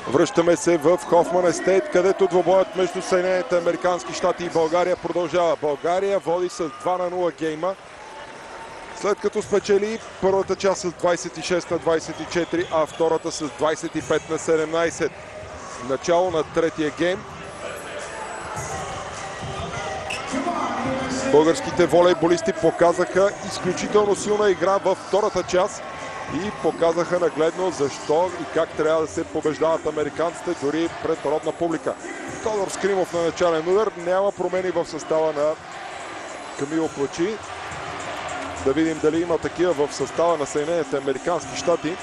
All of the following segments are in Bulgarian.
Връщаме се в Хофман Естейт, където двобоят между Съединените американски щати и България продължава. България води с 2-0 гейма, след като спечели първата част с 26-24, а втората с 25-17. Начало на третия гейм. Българските волейболисти показаха изключително силна игра във втората част и показаха нагледно защо и как трябва да се побеждават американците дори пред родна публика. Тодор Скримов на начален удар. Няма промени в състава на Камило Плачи. Да видим дали има такива в състава на Съединените американски щати.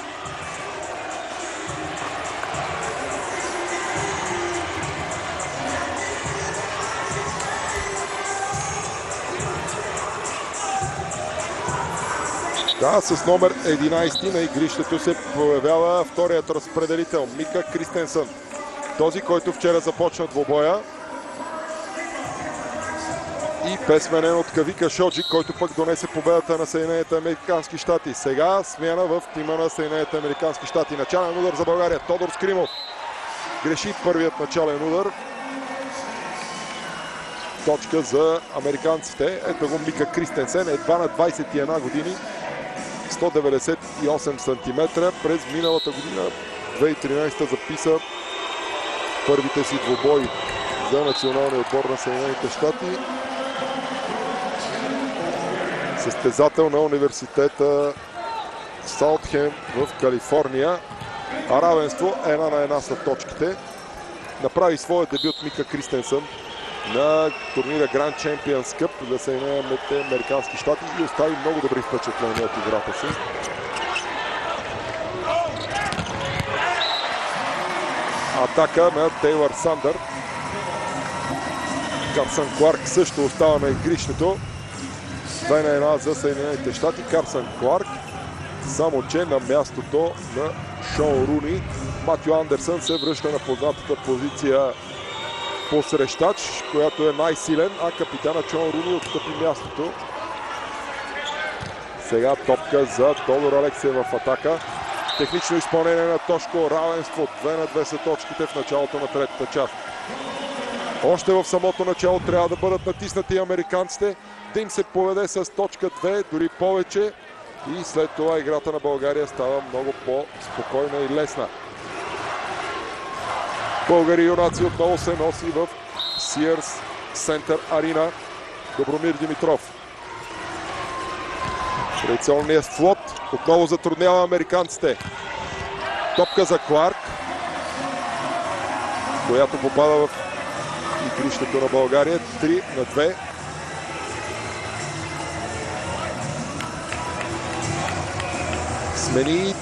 Да, с номер 11 на игрището се появява вторият разпределител Мика Кристенсън. Този, който вчера започна двобоя и бе сменен от Кавика Шоджи, който пък донесе победата на Съединените американски щати. Сега смяна в тима на Съединените американски щати. Начален удар за България. Тодор Скримов греши първият начален удар. Точка за американците. Ето го Мика Кристенсен, едва на 21 години. 198 см. През миналата година, 2013, записа първите си двубои за националния отбор на Съединените щати. Състезател на университета Саутхем в Калифорния. А равенство 1-1 са точките. Направи своя дебют Мика Кристенсън на турнира Grand Champions Cup за Съединените американски щати и остави много добри впечатления от играта си. Атака на Тейлър Сандър. Карсън Кларк също остава на игрището. 2-1 за Съединените щати. Карсън Кларк, само че на мястото на Шон Руни. Матю Андерсън се връща на познатата позиция посрещач, която е най-силен, а капитана Шон Руни отстъпи мястото. Сега топка за Тодор Алексиев в атака. Технично изпълнение на Тошко. Равенство. 2-2 са точките в началото на третата част. Още в самото начало трябва да бъдат натиснати американците, да им се поведе с точка 2, дори повече. И след това играта на България става много по-спокойна и лесна. Българи юнаци отново се носи в Sears Center Arena. Добромир Димитров. Традиционният флот отново затруднява американците. Топка за Кларк, която попада в игрището на България. 3-2. Смени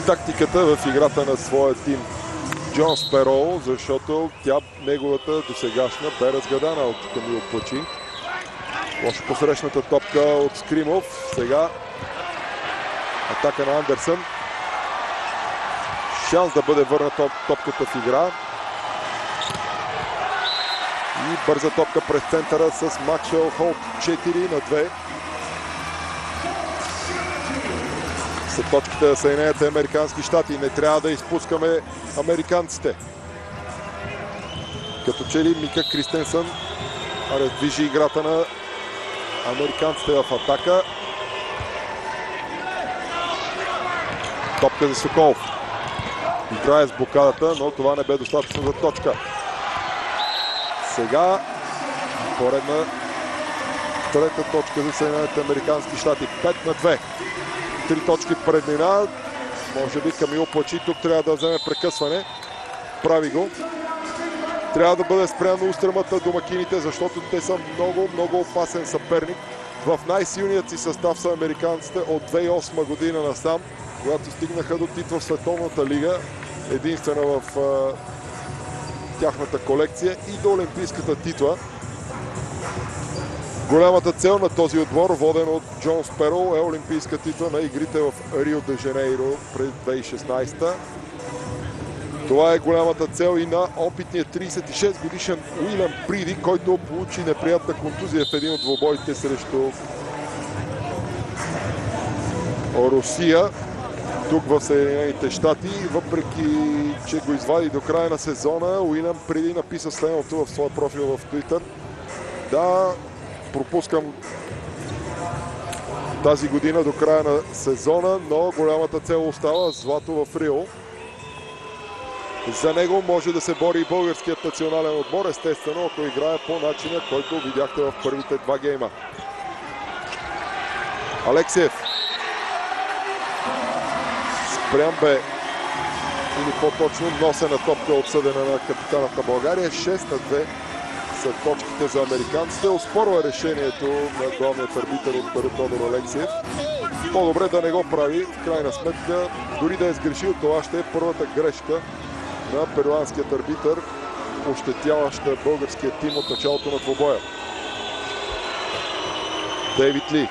тактиката в играта на своя тим Джон Спероу, защото неговата досегашна бе разгадана от Камил Плачи. Лошо посрещната топка от Скримов. Сега атака на Андерсън. Шанс да бъде върната топката в игра. И бърза топка през центъра с Максуел Холт. 4-2. Са точките на Съединените американски щати. Не трябва да изпускаме американците. Като че ли Мика Кристенсън раздвижи играта на американците в атака. Топка за Соколов. Играе с блокадата, но това не бе достатъчно за точка. Сега поредна трета точка за Съединените американски щати. 5-2. 3 точки преднина. Може би Камил Плачи тук трябва да вземе прекъсване. Прави го. Трябва да бъде спряно устремата домакините, защото те са много опасен съперник. В най-силният си състав са американците от 2008 година насам, когато стигнаха до титла в Световната лига, единствена в тяхната колекция, и до олимпийската титла. Голямата цел на този отбор, воден от Джон Спероу, е олимпийска титла на игрите в Рио де Жанейро през 2016. Това е голямата цел и на опитния 36 годишен Уилям Приди, който получи неприятна контузия в един от двубоите срещу Русия. тук в Съединените щати. Въпреки че го извади до края на сезона, Уилям преди написа следното в своя профил в Twitter. Да, пропускам тази година до края на сезона, но голямата цел остава злато в Рио. За него може да се бори и българският национален отбор, естествено, ако играе по начина, който видяхте в първите два гейма. Алексиев. Спрям бе, или по-точно носена топка отсъдена на капитанът на България. 6-2 са точките за американците. Оспорва решението на главният арбитър от Тодор Алексиев. По-добре да не го прави. В крайна сметка, дори да е сгрешил, това ще е първата грешка на перуанският арбитър, ощетяваща българския тим от началото на двобоя. Дейвид Ли.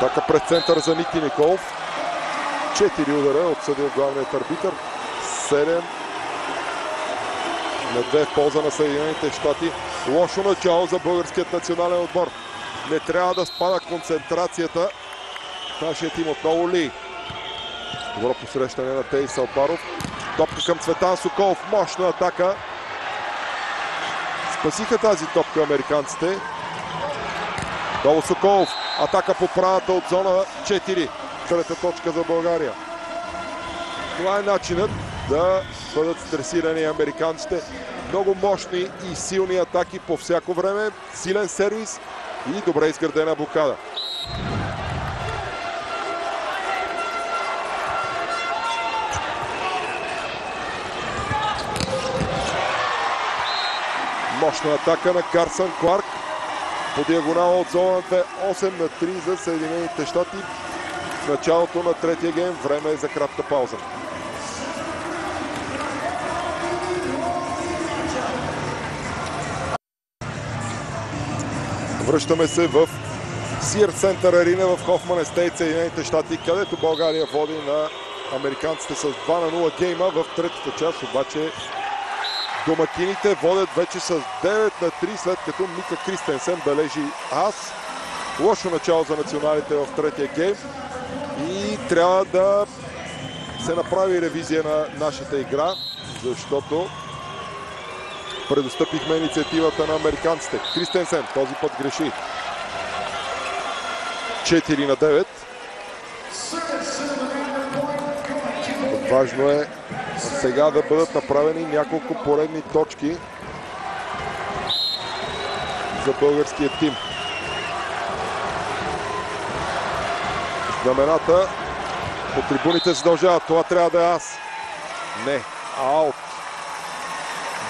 Така през център за Ники Николов. 4 удара отсъдил главният арбитър. 7-2 в полза на Съединените щати. Лошо начало за българският национален отбор. Не трябва да спада концентрацията. Нашият тим отново Ли. Добро посрещане на Тей Салпаров. Топка към Цветан Соколов. Мощна атака. Спасиха тази топка американците. Долу Соколов. Атака по правата от зона 4. Трета точка за България. Това е начинът да бъдат стресирани американците. Много мощни и силни атаки по всяко време. Силен сервис и добре изградена блокада. Мощна атака на Карсън Кларк. По диагонала от зона 2, 8-3 за Съединените щати. В началото на третия гейм време е за кратка пауза. Връщаме се в Sears Center Arena в Хофман Естейт, Съединените щати, където България води на американците с 2-0 гейма. В третата част обаче домакините водят вече с 9-3, след като Мика Кристенсен бележи ас. Лошо начало за националите в третия гейм и трябва да се направи ревизия на нашата игра, защото предостъпихме инициативата на американците. Кристенсен този път греши. 4-9. Важно е сега да бъдат направени няколко поредни точки за българския тим. Знамената по трибуните се дължават. Това трябва да е аз. Не. Аут.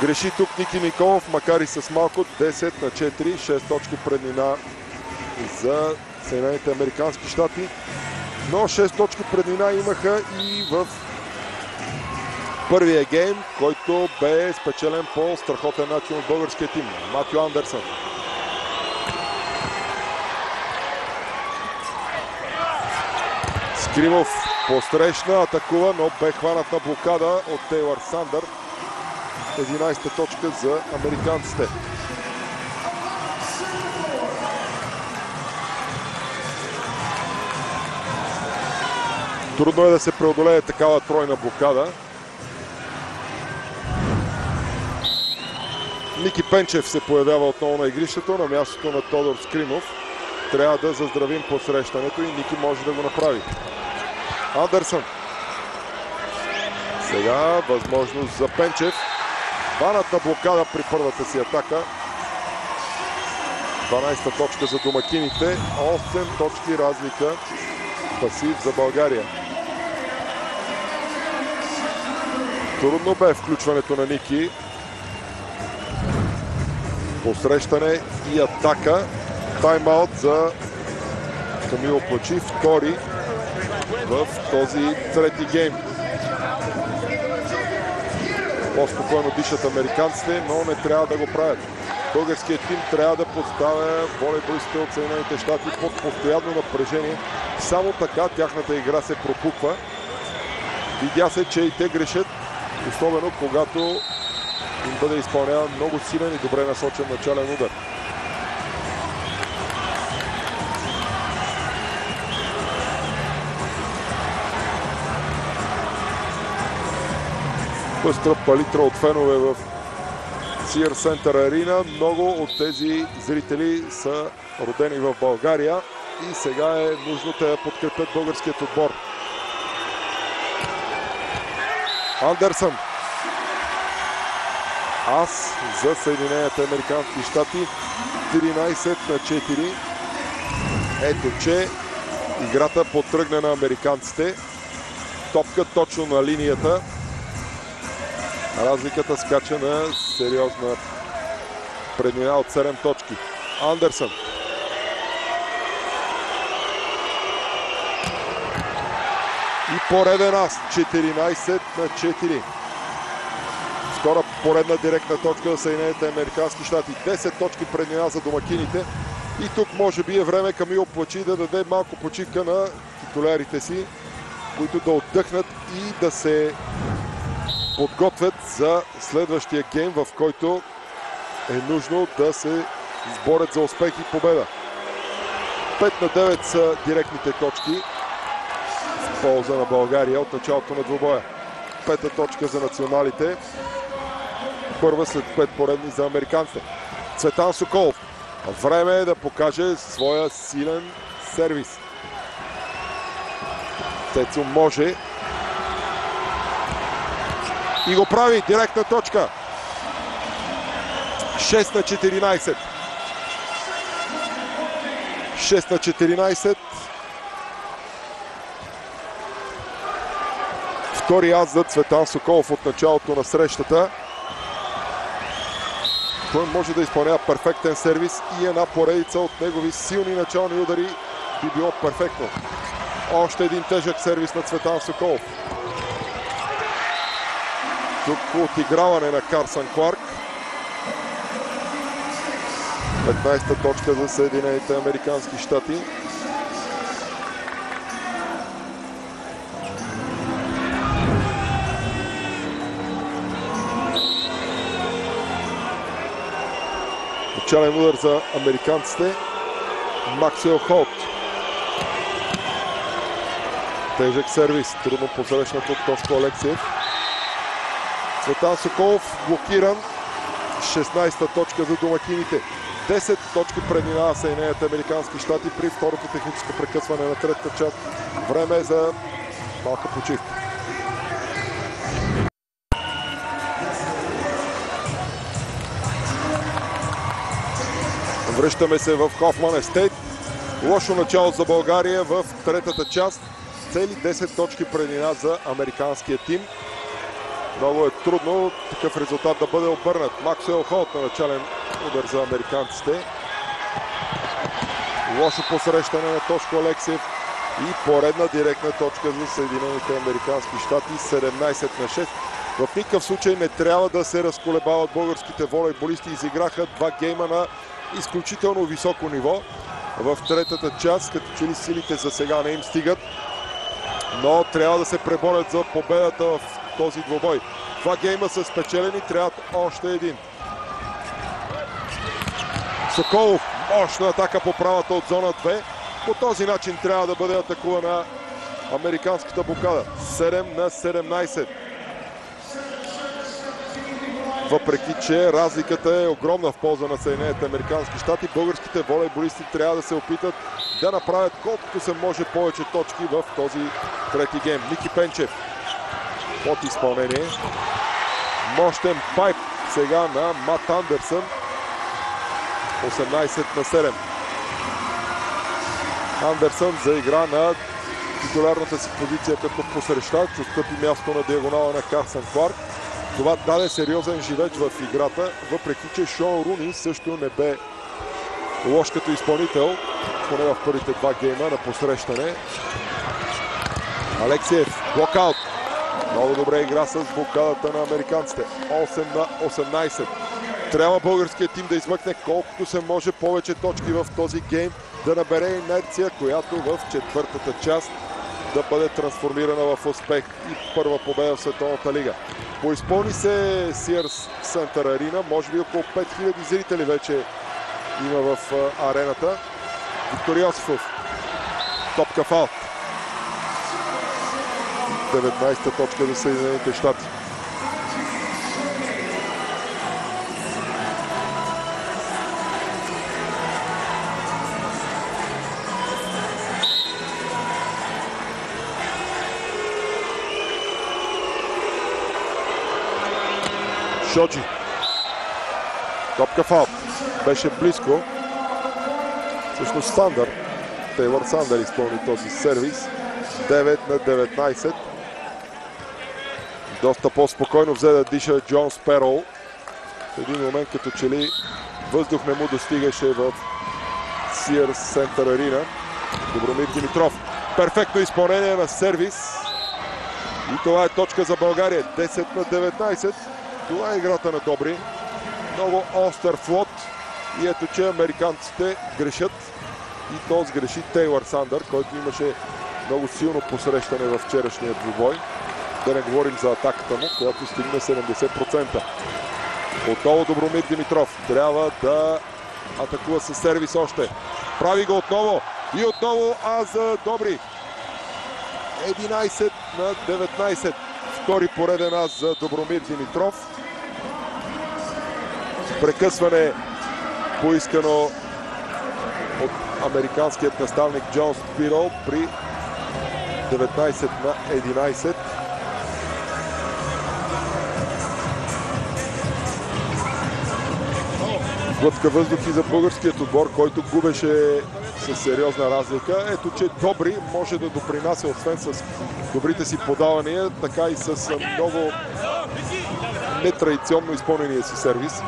Греши тук Ники Николов, макар и с малко. 10-4. 6 точки преднина за Съединените американски щати. Но 6 точки преднина имаха и в първия гейм, който бе спечелен по страхотен начин от българския тим. Матю Андерсън. Скримов посрещна, атакува, но бе хванат на блокада от Тейлър Сандър. 11-та точка за американците. Трудно е да се преодолее такава тройна блокада. Ники Пенчев се появява отново на игрището на мястото на Тодор Скримов. Трябва да заздравим посрещането и Ники може да го направи. Андерсън. Сега възможност за Пенчев. Хванат на блокада при първата си атака. 12-та точка за домакините. 8 точки разлика. Пасив за България. Трудно бе включването на Ники. Посрещане и атака. Тайм-аут за Камило Плачи. Втори в този трети гейм. По-спокойно дишат американците, но не трябва да го правят. Българският тим трябва да поставя волейболистите от Съединените щати под постоянно напрежение. Само така тяхната игра се пропуква. Видя се, че и те грешат, особено когато им бъде изпълняван много силен и добре насочен начален удар. пъстра палитра от фенове в Sears Center Arena. Много от тези зрители са родени в България и сега е нужно да подкрепят българският отбор. Андерсън. Ас за Съединените американски щати. 13-4. Ето, че играта потръгна на американците. Топка точно на линията. Разликата скача на сериозна преднина от 7 точки. Андерсън. И пореден ас. 14-4. Втора поредна директна точка за Съединените американски щати. 10 точки преднина за домакините. И тук може би е време Камил Плачи да даде малко почивка на титулярите си, които да отдъхнат и да се подготвят за следващия гейм, в който е нужно да се сборят за успех и победа. 5-9 са директните точки в полза на България от началото на двубоя. Пета точка за националите. Първа след 5 поредни за американците. Цветан Соколов. Време е да покаже своя силен сервис. Цецо може. И го прави. Директна точка. 6-14. 6-14. Втори ас за Цветан Соколов от началото на срещата. Той може да изпълнява перфектен сервис и една поредица от негови силни начални удари би било перфектно. Още един тежък сервис на Цветан Соколов. Тук отиграване на Карсън Кларк. 15-та точка за Съединените американски щати. Начален удар за американците. Максуел Холт. Тежък сервис. Трудно посрещнат от Тошко Алексиев. Цветан Соколов блокиран. 16-та точка за домакините. 10 точки преднина Съединените американски щати при второто техническо прекъсване на третата част. Време е за малка почивка. Връщаме се в Хофман Естейт. Лошо начало за България в третата част. Цели 10 точки преднина за американския тим. Много е трудно такъв резултат да бъде обърнат. Максуел Холт на начален удар за американците. Лошо посрещане на Тошко Алексиев и поредна директна точка за Съединените американски щати. 17-6. В никакъв случай не трябва да се разколебават българските волейболисти. Изиграха 2 гейма на изключително високо ниво. В третата част, като че ли силите за сега не им стигат, но трябва да се преборят за победата в този двубой. 2 гейма са спечелени, трябва още един. Соколов, мощна атака по правата от зона 2. По този начин трябва да бъде атакувана американската блокада. 7-17. Въпреки че разликата е огромна в полза на Съединените американски щати, българските волейболисти трябва да се опитат да направят колкото се може повече точки в този трети гейм. Ники Пенчев под изпълнение. Мощен пайп сега на Мат Андерсън. 18-7. Андерсън заигра на титулярната си позиция като посрещач, отстъпи място на диагонала на Карсън Кларк. Това даде сериозен живеч в играта, въпреки че Шон Руни също не бе лош като изпълнител, поне в първите 2 гейма на посрещане. Алексиев, блокаут. Много добре игра с блокадата на американците. 8-18. Трябва българският тим да измъкне колкото се може повече точки в този гейм, да набере инерция, която в четвъртата част да бъде трансформирана в успех и първа победа в Световната лига. Поизпълни се Sears Center Arena, може би около 5000 зрители вече има в арената. Виктор Йосифов, топка фаут. 19-та точка за Съединените щати. Шоджи. Топка фаул. Беше близко. Всъщност Сандър. Тейлър Сандър изпълни този сервис. 9 на 19. Доста по-спокойно взе да диша Джон Сперол. В един момент като че ли въздух не му достигаше в Sears Center Arena. Добромир Димитров. Перфектно изпълнение на сервис. И това е точка за България. 10 на 19. Това е играта на Добри. Много остър флот. И ето, че американците грешат. И то сгреши Тейлър Сандър, който имаше много силно посрещане в вчерашния двубой. Да не говорим за атаката му, която стигна 70%. Отново Добромир Димитров. Трябва да атакува със сервис още. Прави го отново. И отново за Добри. 11 на 19. Втори пореден аз за Добромир Димитров. Прекъсване поискано от американският наставник Джон Спирол при 19 на 11. Глътка въздух и за българският отбор, който губеше с сериозна разлика. Ето, че Добри може да допринася, освен с добрите си подавания, така и с много нетрадиционно изпълнения си сервис.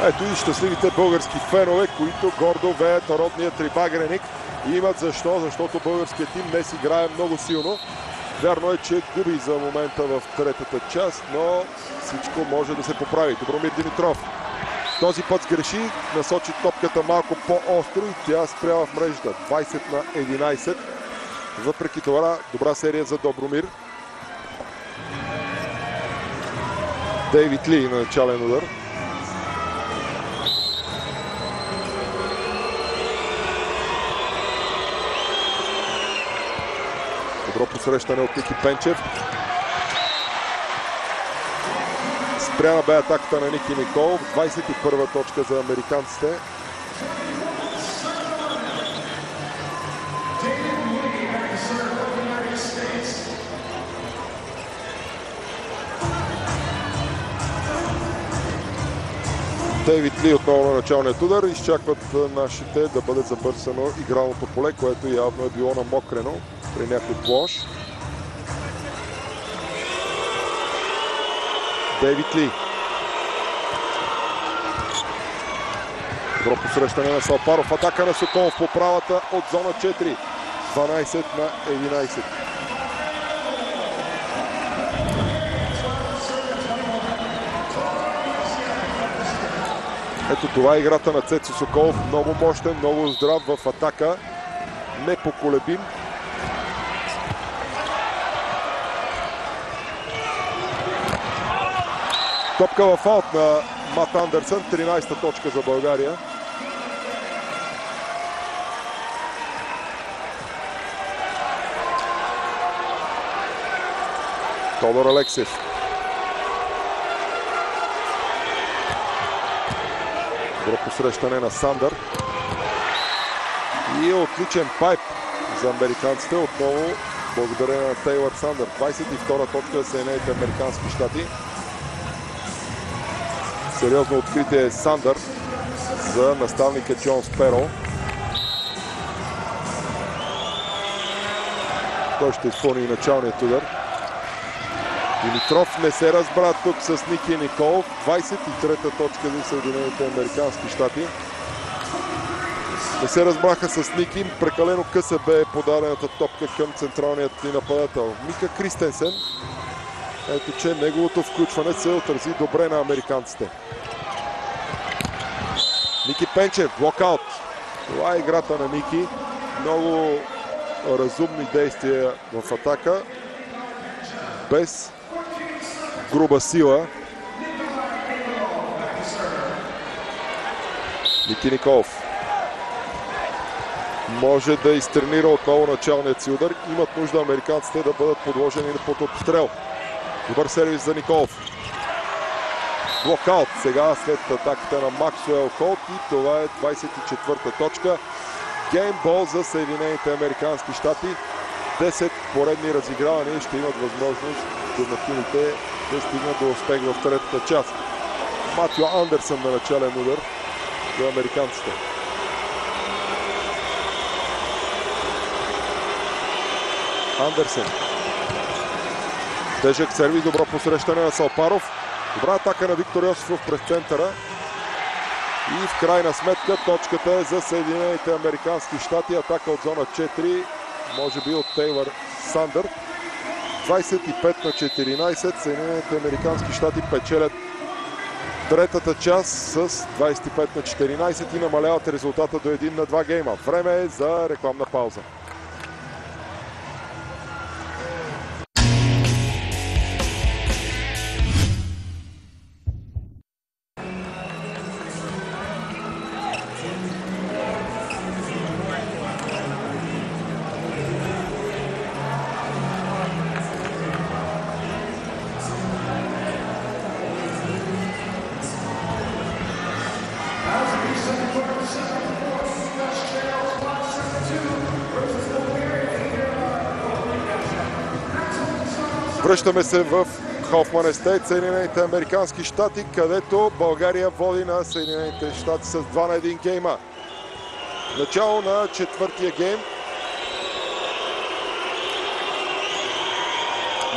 Ето и щастливите български фенове, които гордо веят родния трибагреник. И имат защо, защото българският тим днес играе много силно. Вярно е, че губи за момента в третата част, но всичко може да се поправи. Добромир Димитров този път сгреши, насочи топката малко по-остро и тя спря в мрежата. 20 на 11. Въпреки това, добра серия за Добромир. Дейвид Ли на начален удар. Добро посрещане от Ники Пенчев. Спряна бе атаката на Ники Николов. 21-а точка за американците. Дейвид Ли отново на началният удар. Изчакват нашите да бъде забърсано игралното поле, което явно е било намокрено при някой плош. Дейвид Ли. Добро посрещане на Салпаров. Атака на Соколов по правата от зона 4. 12 на 11. Ето това е играта на Цецо Соколов. Много мощен, много здрав в атака. Непоколебим. Топка в аут на Мат Андерсън. 13-та точка за България. Тодор Алексиев. Добро посрещане на Сандър. И отличен пайп за американците. Отново благодарение на Тейлър Сандър. 22-та точка за Съединените американски щати. Сериозно откритие е Сандър за наставника Джон Сперол. Той ще изпълни и началният удар. Димитров не се разбра тук с Ники Николов. 23-та точка за Съединените американски щати. Не се разбраха с Ники. Прекалено къса бе подадената топка към централният ни нападател Мика Кристенсен. Ето, че неговото включване се отрази добре на американците. Ники Пенчев, блокаут. Това е играта на Ники. Много разумни действия в атака. Без груба сила. Ники Николов може да изтренира отново началният си удар. Имат нужда американците да бъдат подложени под обстрел. Добър сервис за Николов. блокаут сега след атаката на Максуел Холт и това е 24-та точка. Геймбол за Съединените американски щати. 10 поредни разигравания ще имат възможност домакините да стигнат до успех в третата част. Матю Андерсън на начален удар за американците. Андерсън. Тежък сервис, добро посрещане на Салпаров. Добра атака на Виктор Йосифов през центъра. И в крайна сметка точката е за Съединените американски щати. Атака от зона 4, може би от Тейлър Сандър. 25-14. Съединените американски щати печелят третата част с 25-14 и намаляват резултата до 1-2 гейма. Време е за рекламна пауза. Връщаме се в Хофман Естейт, Съединените американски щати, където България води на Съединените щати с 2-1 гейма. Начало на четвъртия гейм.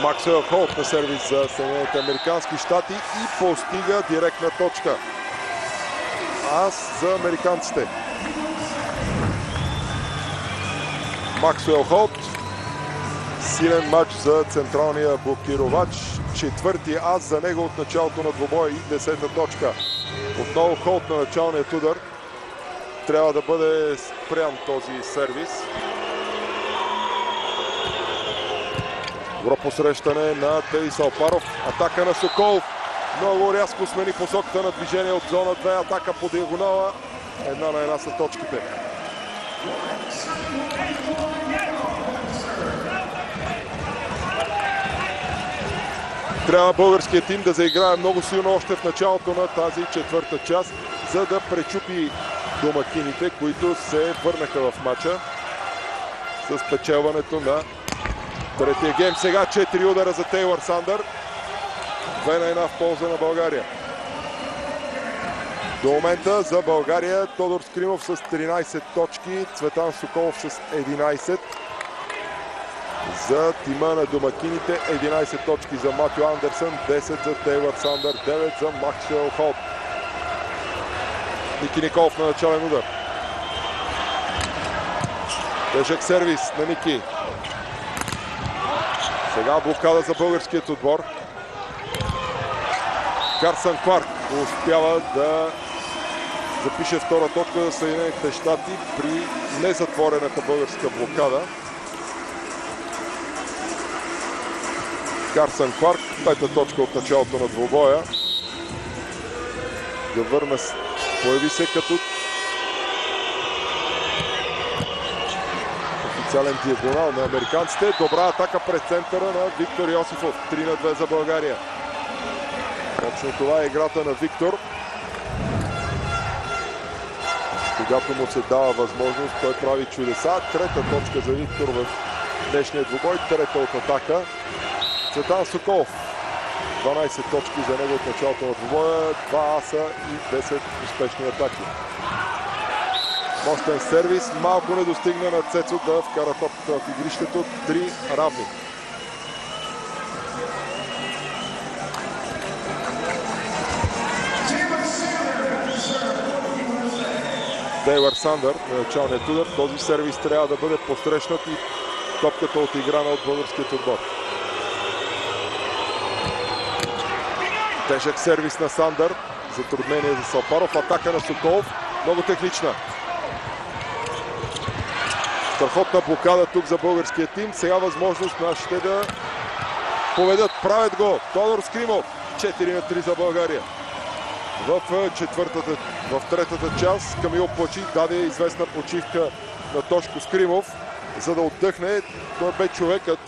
Максуел Холт на сервис за Съединените американски щати и постига директна точка. Ас за американците. Максуел Холт. Силен матч за централния блокировач. Четвърти ас за него от началото на двобоя и 10-та точка. Отново Холт на началният удар. Трябва да бъде спрян този сервис. Добро посрещане на Теди Салпаров. Атака на Соколов. Много рязко смени посоката на движение от зона 2. Атака по диагонала. 1-1 са точките. Трябва българският тим да заиграе много силно още в началото на тази четвърта част, за да пречупи домакините, които се върнаха в матча с печелването на третия гейм. Сега 4 удара за Тейлър Сандър. 2-1 в полза на България. До момента за България Тодор Скримов с 13 точки, Цветан Соколов с 11. За тима на домакините 11 точки за Матю Андерсън, 10 за Тейлър Сандър, 9 за Максуел Холт. Ники Николов на начален удар. Тежък сервис на Ники. Сега блокада за българският отбор. Карсън Кларк успява да запише втора точка за Съединените щати при незатворената българска блокада. Карсън Кларк, пета точка от началото на двубоя. Да върна, появи се като официален диагонал на американците. Добра атака пред центъра на Виктор Йосифов. 3-2 за България. Точно това е играта на Виктор. Когато му се дава възможност, той прави чудеса. Трета точка за Виктор в днешния двубой. Трета от атака. Цветан Соколов. 12 точки за него от началото на двубоя. 2 аса и 10 успешни атаки. Мощен сервис. Малко не достигна на Цецо да вкара топката в игрището. 3 равни. Тейлър Сандър на началният удар. Този сервис трябва да бъде посрещнат и топката отиграна от българският отбор. Тежък сервис на Сандър. Затруднение за Салпаров. Атака на Соколов. Много технична. Страхотна блокада тук за българския тим. Сега възможност нашите да поведат. Правят го. Тодор Скримов. 4-3 за България. В третата част Камил Плачи даде известна почивка на Тошко Скримов, за да отдъхне. Той бе човекът,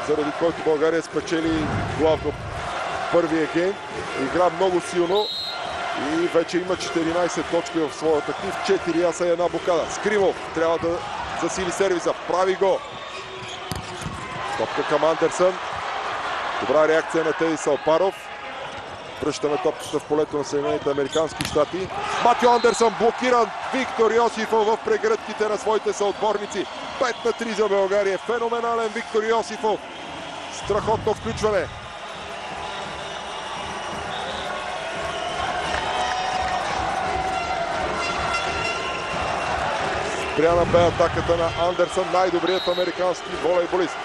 заради който България спечели главно първия гейм. Игра много силно и вече има 14 точки в своят актив. 4 аса и една блокада. Скримов трябва да засили сервиса. Прави го. Топка към Андерсън. Добра реакция на Теди Салпаров. Връщаме топката в полето на Съединените американски щати. Матио Андерсън блокиран. Виктор Йосифов в прегръдките на своите съотборници. 5-3 за България. Феноменален Виктор Йосифов. Страхотно включване. Спряна бе атаката на Андерсън, най-добрият американски волейболист.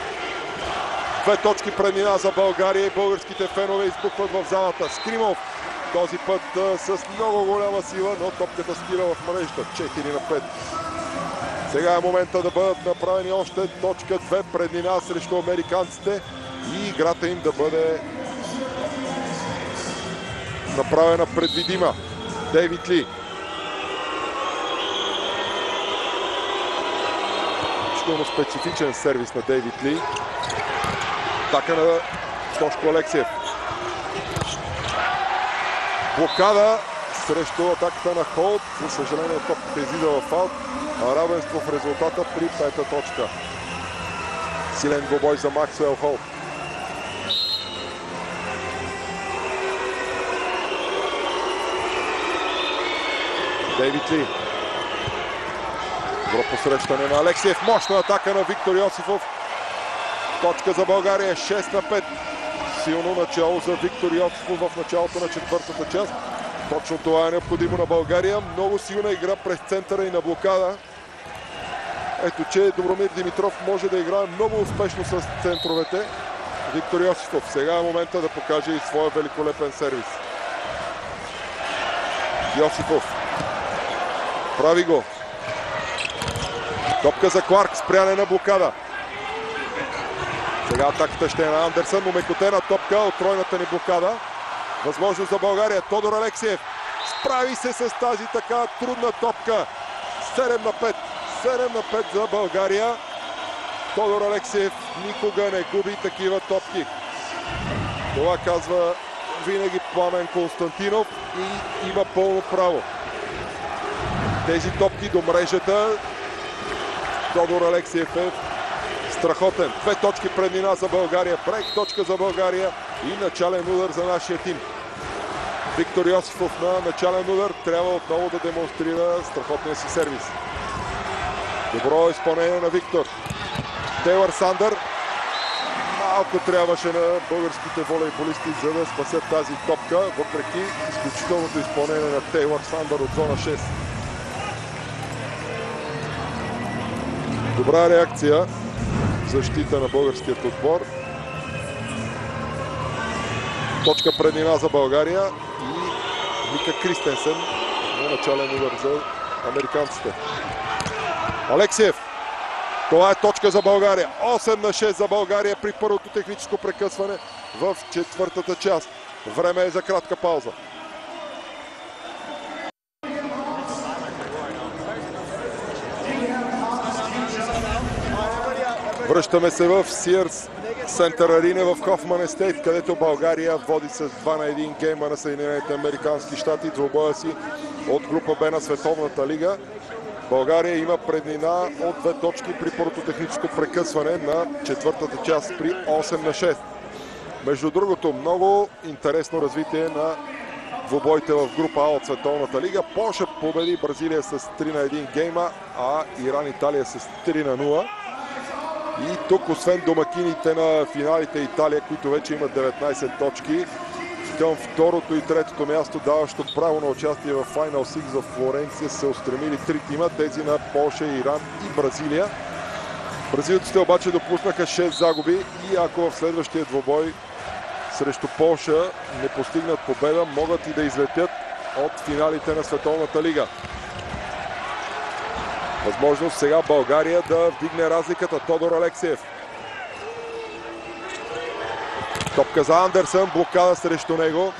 2 точки преднина за България и българските фенове избухват в залата. Скримов този път с много голяма сила, но топката спира в мрежата. 4-5. Сега е момента да бъдат направени още точка 2 преднина срещу американците и играта им да бъде направена предвидима. Дейвид Ли. Изключително специфичен сервис на Дейвид Ли. Атака на Тошко Алексиев. Блокада срещу атаката на Холт. За съжаление топката излиза в фаул. Равенство в резултата при 5-та точка. Силен двубой за Максуел Холт. Дейвид Ли. Добро посрещане на Алексиев. Мощна атака на Виктор Йосифов. Точка за България. 6-5. Силно начало за Виктор Йосифов в началото на четвъртата част. Точно това е необходимо на България. Много силна игра през центъра и на блокада. Ето, че Добромир Димитров може да играе много успешно с центровете. Виктор Йосифов. Сега е момента да покаже и своя великолепен сервис. Йосифов. Прави го. Топка за Кларк. Спряне на блокада. Сега атаката ще е на Андерсън, но мекотена топка от тройната ни блокада. Възможност за България. Тодор Алексиев справи се с тази така трудна топка. 7-5. 7-5 за България. Тодор Алексиев никога не губи такива топки. Това казва винаги Пламен Константинов и има пълно право. Тези топки до мрежата. Тодор Алексиев е страхотен. 2 точки преднина за България. Брейк точка за България и начален удар за нашия тим. Виктор Йосифов на начален удар трябва отново да демонстрира страхотния си сервис. Добро изпълнение на Виктор. Тейлър Сандър. Малко трябваше на българските волейболисти, за да спасят тази топка, въпреки изключителното изпълнение на Тейлър Сандър от зона 6. Добра реакция. Защита на българският отбор. Точка преднина за България и Мика Кристенсен на начален удар за американците. Алексиев. Това е точка за България. 8-6 за България при първото техническо прекъсване в четвъртата част. Време е за кратка пауза. Връщаме се в Sears Center Arena в Хофман Естейт, където България води с 2-1 гейма на Съединените американски щати. Двубоя си от група Б на Световната лига. България има преднина от 2 точки при първото техническо прекъсване на четвъртата част при 8-6. Между другото, много интересно развитие на двубоите в група А от Световната лига. Полша победи Бразилия с 3-1 гейма, а Иран Италия с 3-0. И тук, освен домакините на финалите Италия, които вече имат 19 точки, към второто и третото място, даващо право на участие в Final Six в Флоренция, се устремили 3 тима, тези на Полша, Иран и Бразилия. Бразилците обаче допуснаха 6 загуби и ако в следващия двубой срещу Полша не постигнат победа, могат и да излетят от финалите на Световната лига. Възможност сега България да вдигне разликата. Тодор Алексиев. Топка за Андерсън, блокада срещу него.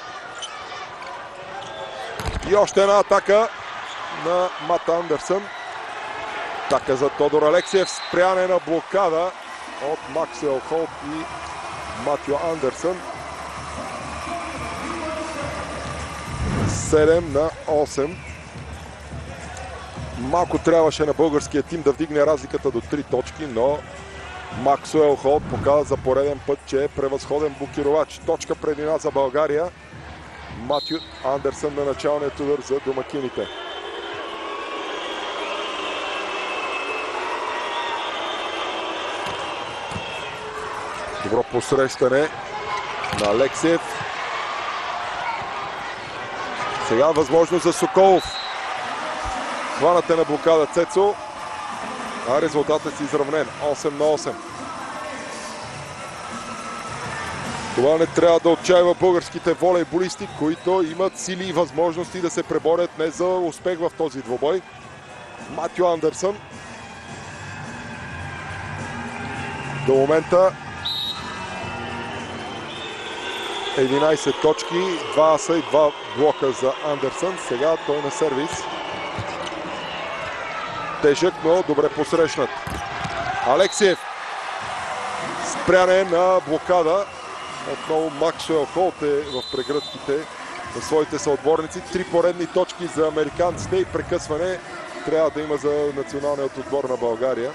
И още една атака на Мат Андерсън. Атака за Тодор Алексиев, спряне на блокада от Максуел Холт и Матио Андерсън. 7-8. Малко трябваше на българския тим да вдигне разликата до 3 точки, но Максуел Холт показва за пореден път, че е превъзходен блокировач. Точка преднина за България. Матю Андерсън на началният удар за домакините. Добро посрещане на Алексиев. Сега възможност за Соколов. Хваната на блокада Цецо, а резултатът си изравнен. 8-8. Това не трябва да отчаива българските волейболисти, които имат сили и възможности да се преборят не за успех в този двубой. Матю Андерсън до момента 11 точки, 2 аса и 2 блока за Андерсън. Сега той на сервис. Тежък, но добре посрещнат. Алексиев. Спряне на блокада. Отново Максуел Холт е в прегръдките на своите съотборници. 3 поредни точки за американците и прекъсване трябва да има за националният отбор на България.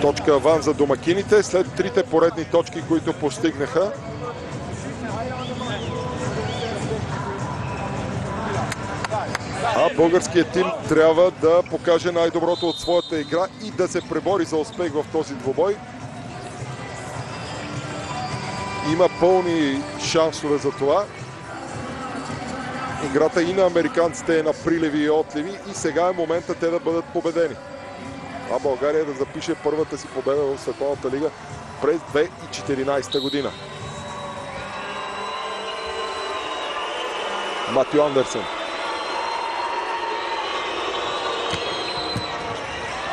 Точка аван за домакините след трите поредни точки, които постигнаха. А българският тим трябва да покаже най-доброто от своята игра и да се пребори за успех в този двубой. Има пълни шансове за това. Играта и на американците е на приливи и отливи и сега е момента те да бъдат победени. А България да запише първата си победа в Световната лига през 2014 година. Матю Андерсън.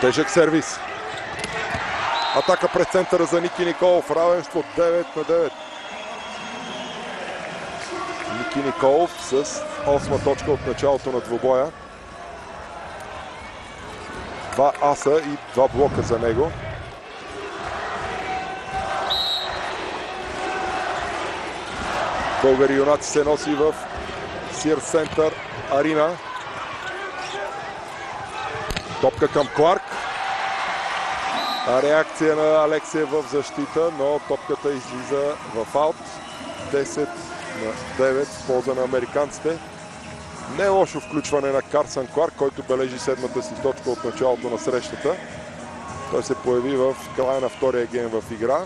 Тежък сервис. Атака през центъра за Ники Николов. Равенство 9-9. Ники Николов с 8 точка от началото на двубоя. 2 аса и 2 блока за него. Българи юнаци се носи в Sears Center Арина. Топка към Кларк. Реакция на Алексия в защита, но топката излиза в аут. 10-9 в полза на американците. Не е лошо включване на Карсън Кларк, който бележи седмата си точка от началото на срещата. Той се появи в края на втория гейм в игра.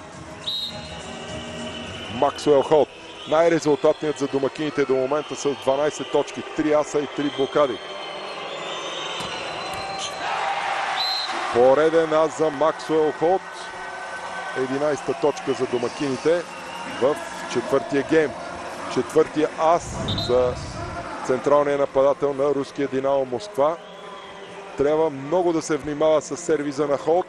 Максуел Холт. Най-резултатният за домакините до момента са 12 точки, 3 аса и 3 блокади. Пореден ас за Максуел Холт. 11-та точка за домакините в четвъртия гейм. Четвъртия ас за централния нападател на руския Динамо Москва. Трябва много да се внимава с сервиза на Холт,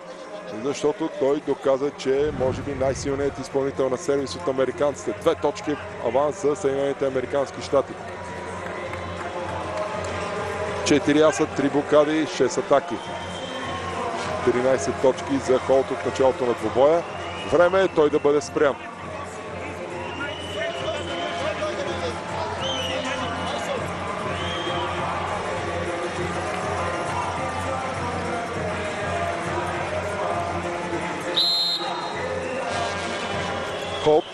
защото той доказа, че е може би най-силният изпълнител на сервис от американците. 2 точки аванс за Съединените американски щати. 4 аса, 3 блокади, 6 атаки. 13 точки за Холт от началото на двубоя. Време е той да бъде спрян. Холт.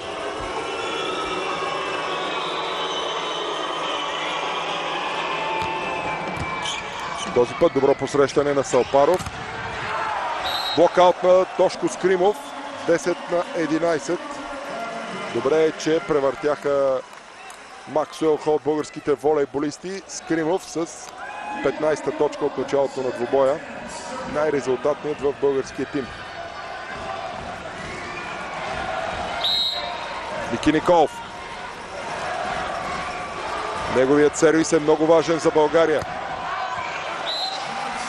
Този път добро посрещане на Салпаров. Блокаут на Тошко Скримов. 10-11. Добре е, че превъртяха Максуел Холт българските волейболисти. Скримов с 15-та точка от началото на двубоя. Най-резултатният в българския тим. Ники Николов. Неговият сервис е много важен за България.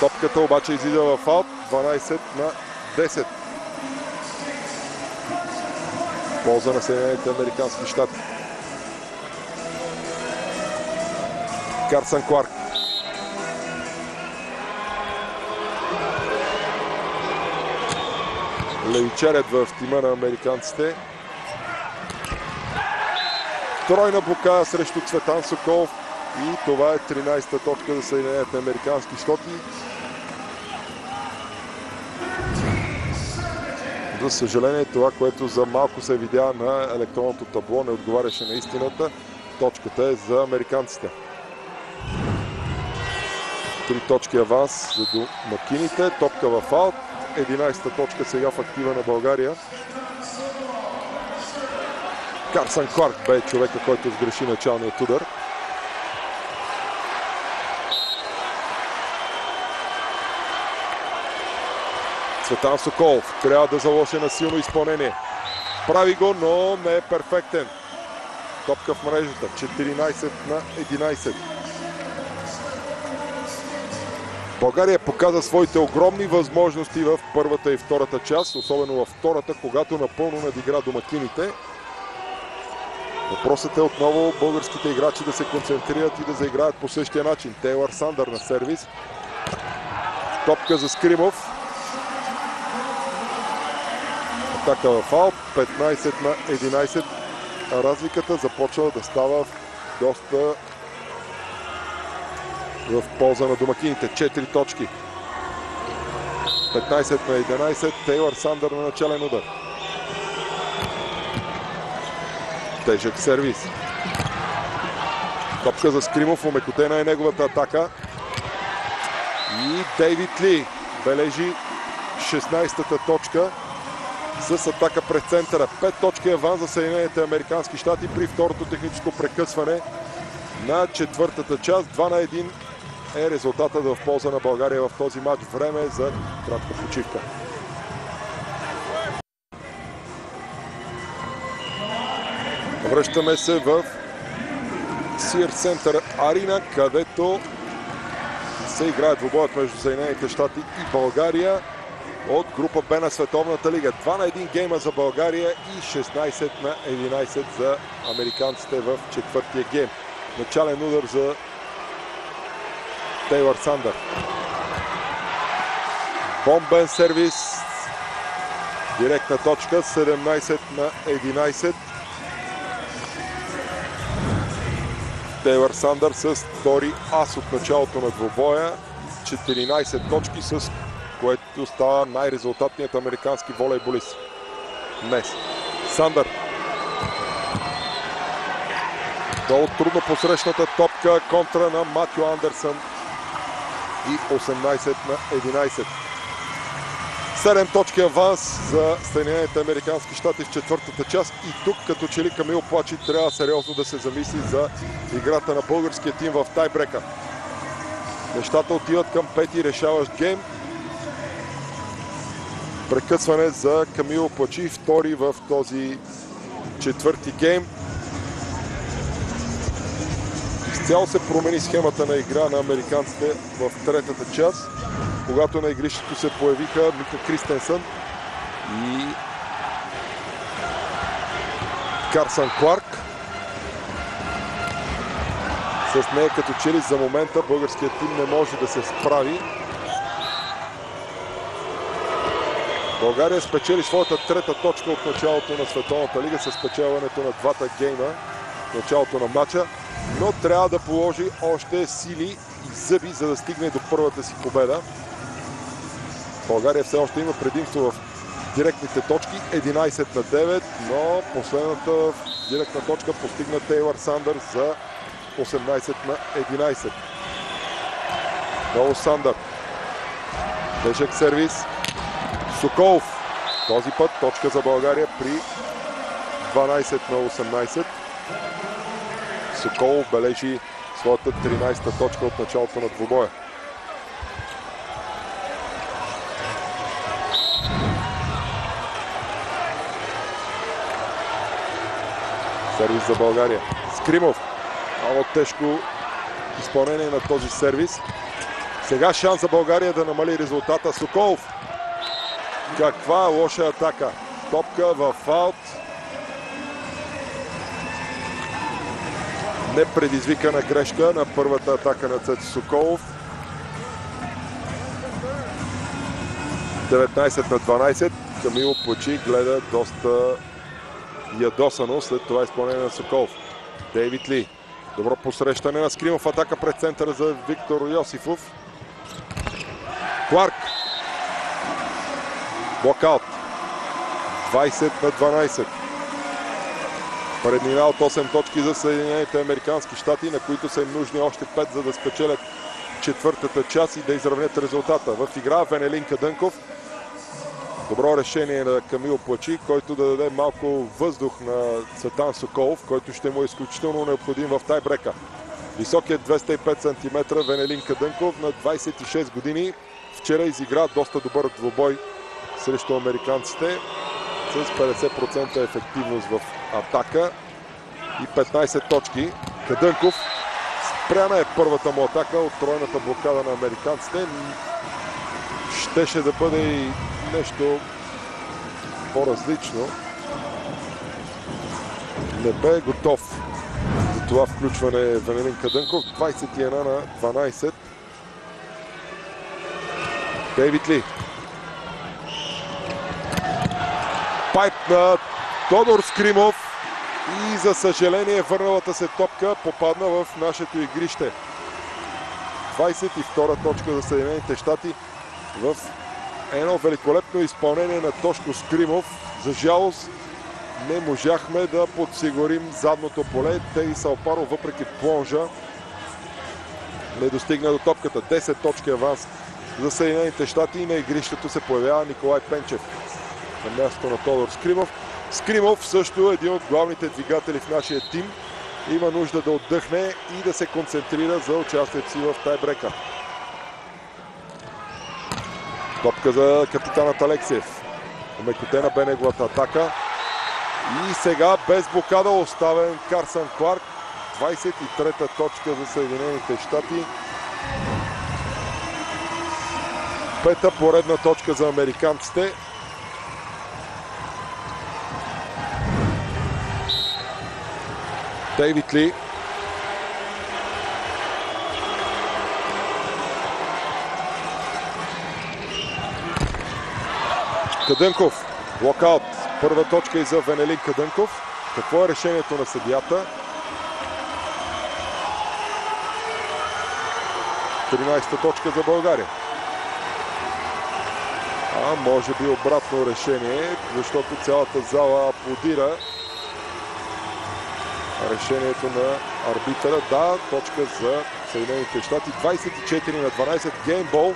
Топката обаче излиза в аут. 12-10. Полза на Съединените американски щати. Карсън Кларк. левичерят в тима на американците. Тройна блокада срещу Цветан Соколов и това е 13-та точка за Съединените американски щати. За съжаление, това, което за малко се видя на електронното табло, не отговаряше на истината. Точката е за американците. 3 точки аванс за домакините. Топка в аут. 11-та точка сега в актива на България. Карсън Кларк бе човека, който сгреши началният удар. Цветан Соколов трябва да заложи на силно изпълнение. Прави го, но не е перфектен. Топка в мрежата. 14-11. България показа своите огромни възможности в първата и втората част, особено във втората, когато напълно надигра домакините. Въпросът е отново българските играчи да се концентрират и да заиграят по същия начин. Тейлър Сандър на сервис. Топка за Скримов. Атака в аут. 15-11. Разликата започва да става доста в полза на домакините. 4 точки. 15-11. Тейлър Сандър на начален удар. Тежък сервис. Топка за Скримов. Омекотена е неговата атака. И Дейвид Ли бележи 16-та точка с атака през центъра. 5 точки аванс за Съединените американски щати при второто техническо прекъсване на четвъртата част. 2-1 е резултатът в полза на България в този матч. Време за кратка почивка. Връщаме се в Sears Center Arena, където се играят двубоят между Съединените щати и България от група Б на Световната лига. 2-1 гейма за България и 16-11 за американците в четвъртия гейм. Начален удар за Тейлър Сандър. Бомбен сервис. Директна точка. 17-11. Тейлър Сандър с втори ас от началото на двубоя. 14 точки, с което става най-резултатният американски волейболист днес. Сандър. Много трудно посрещната топка. Контра на Матю Андерсън. И 18-11. 7 точки аванс за Съединените американски щати в четвъртата част. И тук като че ли Камил Плачи трябва сериозно да се замисли за играта на българския тим в тайбрека. Нещата отиват към пети решаващ гейм. Прекъсване за Камил Плачи, втори в този четвърти гейм. Изцяло се промени схемата на игра на американците в третата част, когато на игрището се появиха Мика Кристенсън и Карсън Кларк. С нея като че ли за момента българският тим не може да се справи. България спечели своята трета точка от началото на Световната лига с спечелването на двата гейма в началото на матча, но трябва да положи още сили и зъби, за да стигне до първата си победа. България все още има предимство в директните точки 11-9, но последната директна точка постигна Тейлър Сандър за 18-11. Много Сандър. Тежък сервис. Соколов. Този път точка за България при 12-18. Соколов бележи своята 13-та точка от началото на двубоя. Сервис за България. Скримов. Много тежко изпълнение на този сервис. Сега шанс за България да намали резултата. Соколов. Каква лоша атака. Топка в аут. Непредизвикана грешка на първата атака на Цецо Соколов. 19-12. Камил Плачи гледа доста ядосано след това изпълнение на Соколов. Дейвид Ли. Добро посрещане на Скримов. Атака пред центъра за Виктор Йосифов. Кларк. Блокаут. 20-12. Преднина от 8 точки за Съединените американски щати, на които са им нужни още 5, за да спечелят четвъртата част и да изравнят резултата. В игра Венелин Кадънков. Добро решение на Камил Плачи, който да даде малко въздух на Цветан Соколов, който ще му е изключително необходим в тайбрека. Високият 205 см Венелин Кадънков на 26 години. Вчера изигра доста добър двубой срещу американците с 50% ефективност в атака и 15 точки. Кадънков, спряна е първата му атака от тройната блокада на американците. Щеше да бъде и нещо по-различно. Не бе готов за това включване Венелин Кадънков. 21 на 12. Дейвид Ли. Пайп на Тодор Скримов и за съжаление върналата се топка попадна в нашето игрище. 22 точка за Съединените щати в едно великолепно изпълнение на Тошко Скримов. За жалост не можахме да подсигурим задното поле. Теди Салпаров въпреки плонжа не достигна до топката. 10 точки аванс за Съединените щати и на игрището се появява Николай Пенчев на мястото на Тодор Скримов. Скримов също е един от главните двигатели в нашия тим. Има нужда да отдъхне и да се концентрира за участието си в тайбрека. Топка за капитанът Алексиев. Омекотена бе неговата атака. И сега без блокада оставен Карсън Кларк. 23-та точка за Съединените щати. Пета поредна точка за американците. Дейвид Ли. Кадънков. Блокаут. Първа точка и за Венелин Кадънков. Какво е решението на съдията? 13-та точка за България. Може би обратно решение, защото цялата зала аплодира решението на арбитъра. Да, точка за Съединените щати. 24 на 12. Геймбол.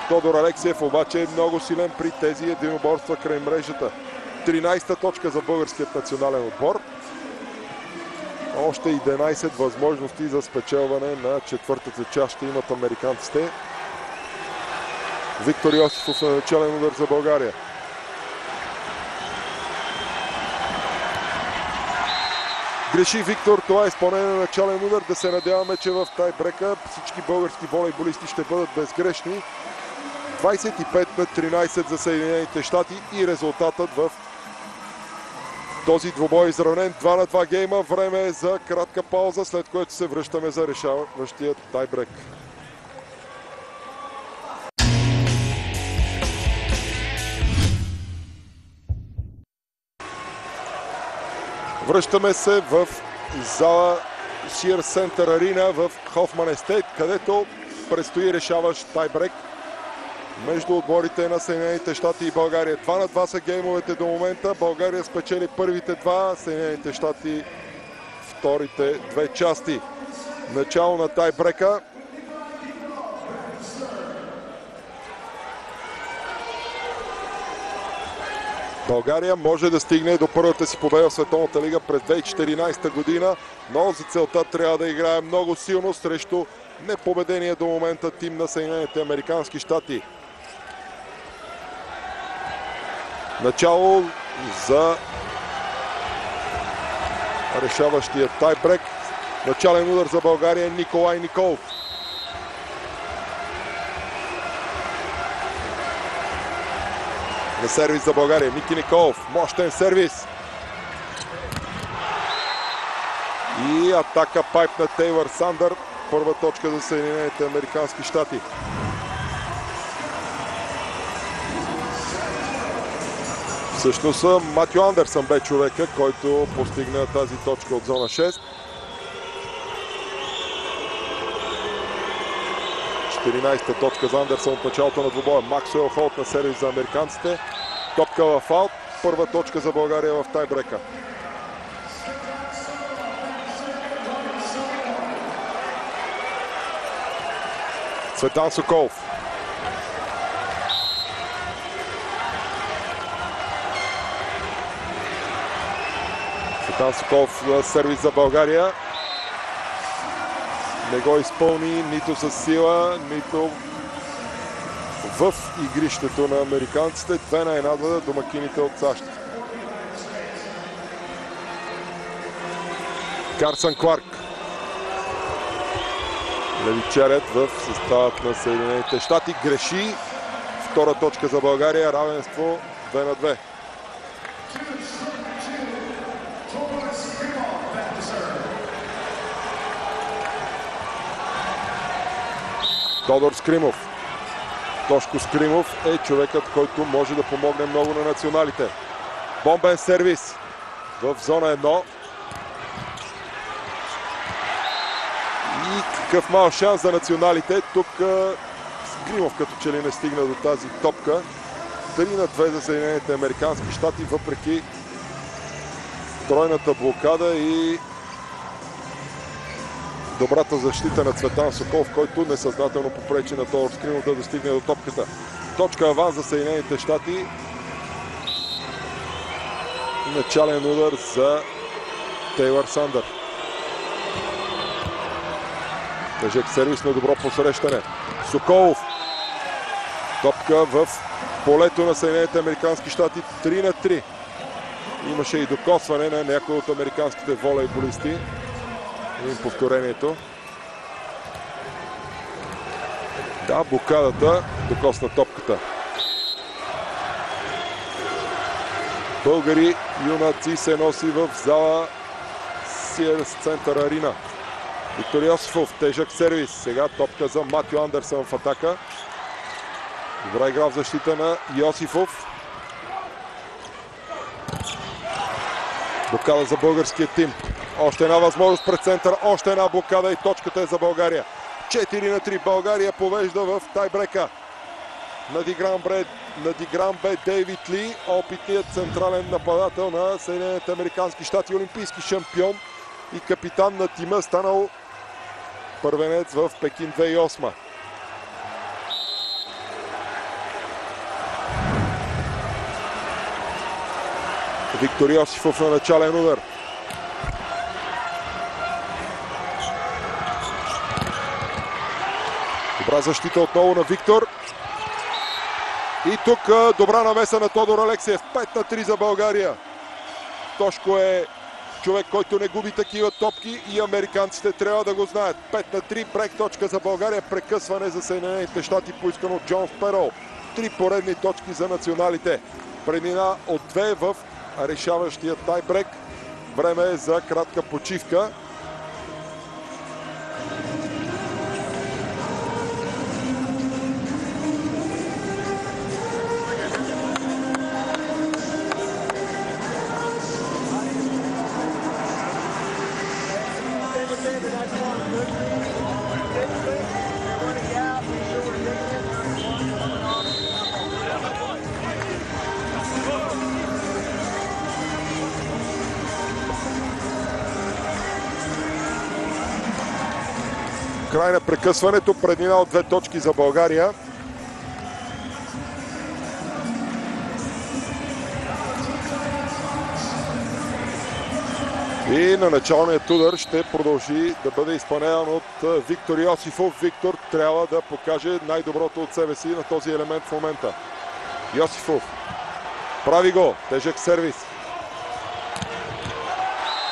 Тодор Алексиев обаче е много силен при тези единоборства край мрежата. 13-та точка за българският национален отбор. Още 11 възможности за спечелване на четвъртата част ще имат американците. Виктор Йосифов на начален удар за България. Греши Виктор, това е изпълнение на начален удар. Да се надяваме, че в тайбрека всички български волейболисти ще бъдат безгрешни. 25 на 13 за Съединените щати и резултатът в този двубой е изравнен. 2 на 2 гейма. Време е за кратка пауза, след което се връщаме за решаващия тайбрек. Връщаме се в зала Shear Center Arena в Хофман Естейт, където предстои решаващ тайбрек между отборите на Съединените щати и България. 2 на 2 са геймовете до момента. България спечели първите два, Съединените щати вторите две части. Начало на тайбрека. България може да стигне до първата си победа в Световната лига през 2014 година, но за целта трябва да играе много силно срещу непобедения до момента тим на Съединените американски щати. Начало за решаващия тайбрек. Начален удар за България Николай Николов. На сервис за България Ники Николов. Мощен сервис. И атака пайп на Тейлър Сандър. Първа точка за Съединените американски щати. Всъщност Матю Андерсън бе човека, който постигна тази точка от зона 6. 14-та точка за Андерсън от началото на двубоя. Максуел Холт на сервис за американците. Топка в аут. Първа точка за България в тайбрека. Цветан Соколов. Цветан Соколов сервис за България. Не го изпълни нито с сила, нито в игрището на американците. 2-1 домакините от САЩ. Карсън Кларк. Левичерят в съставът на Съединените щати греши. Втора точка за България. Равенство 2-2. Тодор Скримов. Тошко Скримов е човекът, който може да помогне много на националите. Бомбен сервис в зона 1. И какъв мал шанс за националите. Тук Скримов като че ли не стигна до тази топка. 3-2 за Съединените американски щати, въпреки тройната блокада и добрата защита на Цветан Соколов, който несъзнателно попречи на Тодор Скримов да достигне до топката. Точка аванс за Съединените щати. Начален удар за Тейлър Сандър. Тежък сервис на добро посрещане. Соколов. Топка в полето на Съединените американски щати. 3-3. Имаше и докосване на някои от американските волейболисти. Видим повторението. Да, блокадата докосна топката. Българи юнаци се носи в зала Сиерс Център Арина. Виктор Йосифов, тежък сервис. Сега топка за Матю Андерсън в атака. Добра игра в защита на Йосифов. Блокада за българския тим. Още една възможност пред център, още една блокада и точката е за България. 4-3. България повежда в тайбрека. Надигран бе Дейвид Ли, опитният централен нападател на Съединените американски щати, олимпийски шампион и капитан на тима, станал първенец в Пекин 2008. Виктор Йосифов на начален удар. Добра защита отново на Виктор. И тук добра намеса на Тодор Алексиев. 5-3 за България. Тошко е човек, който не губи такива топки и американците трябва да го знаят. 5-3, брейк точка за България. Прекъсване за Съединените щати, поискано от Джон Сперол. 3 поредни точки за националите. Премина от 2 в решаващия тайбрек. Време е за кратка почивка. Край на прекъсването, преднина от 2 точки за България. И на началният удар ще продължи да бъде изпълняван от Виктор Йосифов. Виктор трябва да покаже най-доброто от себе си на този елемент в момента. Йосифов прави го, тежък сервис.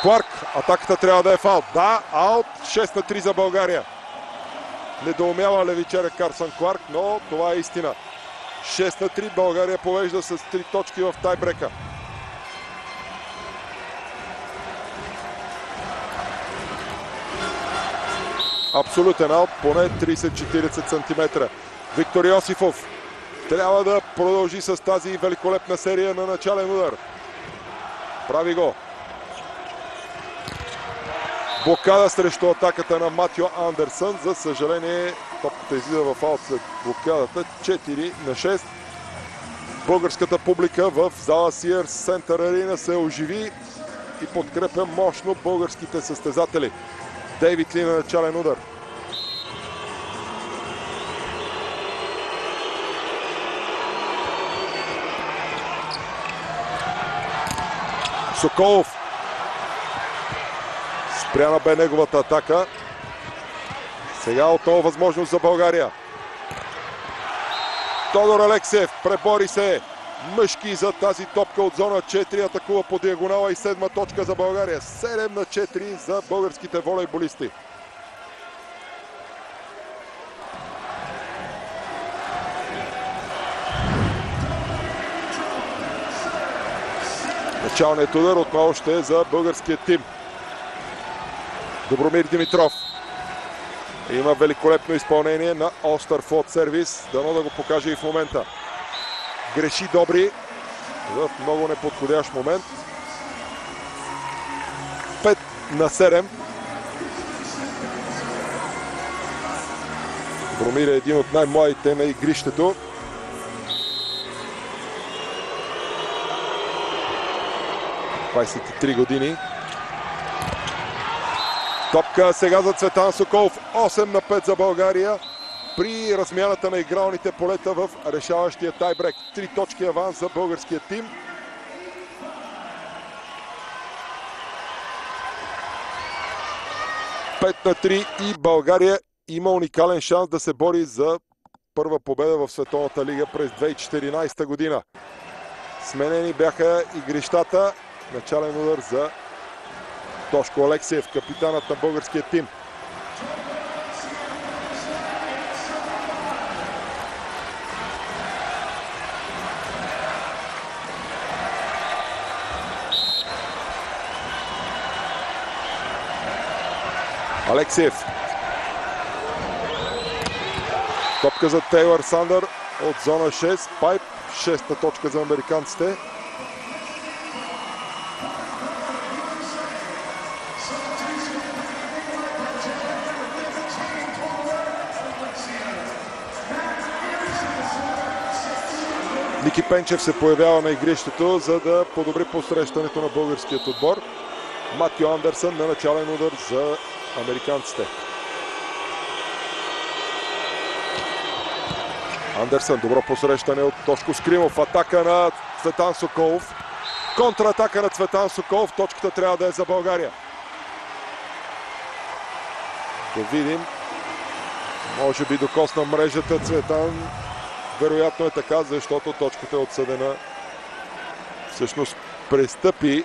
Кларк, атаката трябва да е фаут. Да, аут, 6-3 за България. Недоумява левичеря Карсън Кларк, но това е истина. 6-3, България повежда с 3 точки в тайбрека. Абсолютен аут, поне 30-40 см. Виктор Йосифов трябва да продължи с тази великолепна серия на начален удар. Прави го. Блокада срещу атаката на Матио Андерсън. За съжаление, топката излиза в аут след блокадата. 4-6. Българската публика в зала Sears Center Arena се оживи и подкрепя мощно българските състезатели. Дейвид Ли на начален удар. Соколов. Спряна бе неговата атака. Сега отново възможност за България. Тодор Алексиев пребори се мъжки за тази топка от зона 4. Атакува по диагонала и 7 точка за България. 7-4 за българските волейболисти. Началният удар отново ще е за българския тим. Добромир Димитров. Има великолепно изпълнение на Остерфлот сервис. Дано да го покаже и в момента. Греши Добри в много неподходящ момент. 5-7. Добромир е един от най-младите на игрището. ...23 години. Топка сега за Цветан Соколов. 8-5 за България при размяната на игралните полета в решаващия тайбрек. 3 точки аванс за българския тим. Пет на 3 и България има уникален шанс да се бори за първа победа в Световната лига през 2014 година. Сменени бяха игрищата. Начален удар за Тошко Алексиев, капитанът на българския тим. Алексиев. Топка за Тейлър Сандър от зона 6. Пайп. 6-та точка за американците. Ники Пенчев се появява на игрището, за да подобри посрещането на българският отбор. Матио Андерсън на начален удар за американците. Андерсън, добро посрещане от Тошко Скримов. Атака на Цветан Соколов. Контратака на Цветан Соколов. Точката трябва да е за България. Да видим. Може би докосна мрежата Цветан. Вероятно е така, защото точката е отсъдена. Всъщност престъпи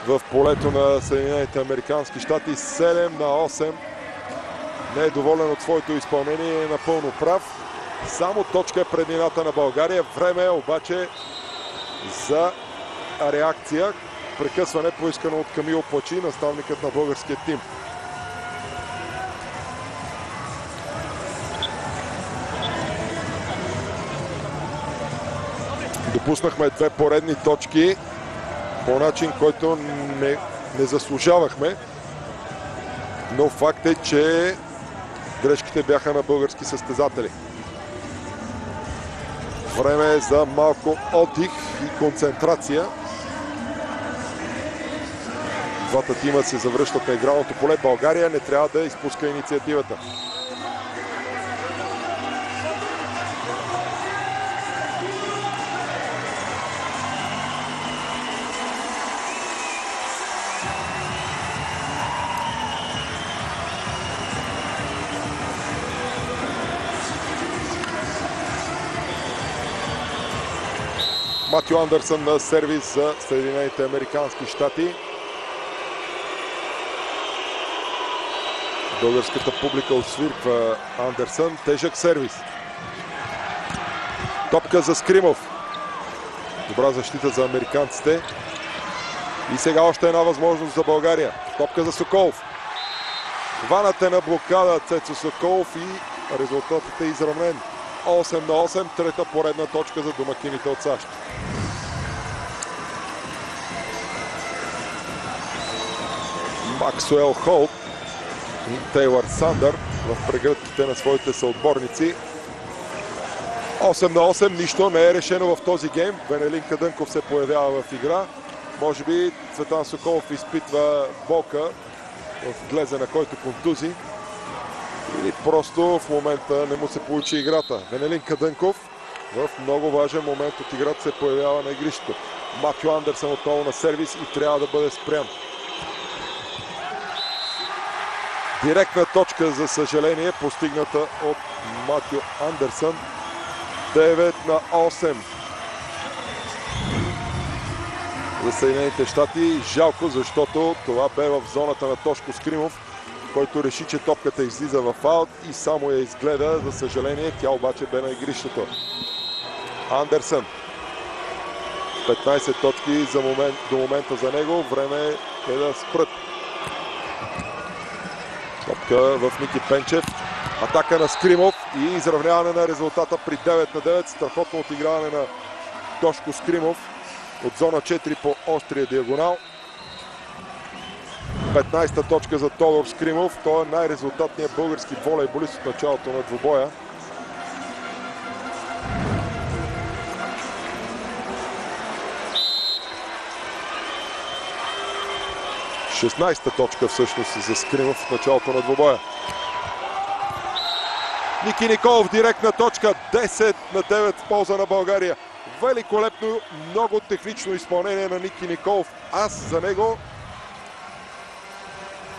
в полето на Съединените американски щати. 7-8. Не е доволен от своето изпълнение, е напълно прав. Само точка е преднината на България. Време е обаче за реакция. Прекъсване поискано от Камил Плачи, наставникът на българския тим. Допуснахме 2 поредни точки по начин, който не заслужавахме. Но факт е, че грешките бяха на български състезатели. Време е за малко отдих и концентрация. Двата тима се завръщат на игралното поле. България не трябва да изпуска инициативата. Матио Андерсън на сервис за Съединените американски щати. Българската публика освирква Андерсън. Тежък сервис. Топка за Скримов. Добра защита за американците. И сега още една възможност за България. Топка за Соколов. Хванат е на блокада Цецо Соколов и резултатът е изравнен. 8-8, трета поредна точка за домакините от САЩ. Максуел Холт и Тейлър Сандър в прегръдките на своите съотборници. 8-8, нищо не е решено в този гейм. Венелин Кадънков се появява в игра. Може би Цветан Соколов изпитва болка в глезена, който контузи. Или просто в момента не му се получи играта. Венелин Кадънков в много важен момент от играта се появява на игрището. Матю Андерсън отново на сервис и трябва да бъде спрян. Директна точка, за съжаление, постигната от Матю Андерсън. 9-8 за Съединените щати. Жалко, защото това бе в зоната на Тошко Скримов, който реши, че топката излиза в аут и само я изгледа. За съжаление, тя обаче бе на игрището. Андерсън. 15 точки до момента за него. Време е да спрат. Топка в Ники Пенчев. Атака на Скримов и изравняване на резултата при 9-9. Страхотно отиграване на Тошко Скримов от зона 4 по острия диагонал. 15-та точка за Тодор Скримов. Той е най-резултатният български волейболист от началото на двубоя. Шестнадесета точка всъщност за Скримов в началото на двубоя. Ники Николов, директна точка, 10-9 в полза на България. Великолепно, много технично изпълнение на Ники Николов. Аз за него.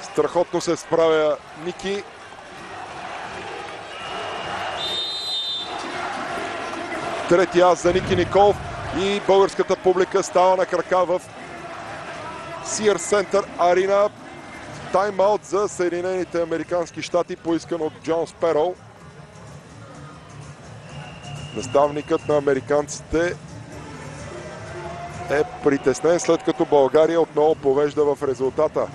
Страхотно се справя Ники. Трети ас за Ники Николов и българската публика става на крака в Sears Center Arena. Тайм-аут за Съединените американски щати, поискан от Джон Сперол. Наставникът на американците е притеснен, след като България отново повежда в резултата.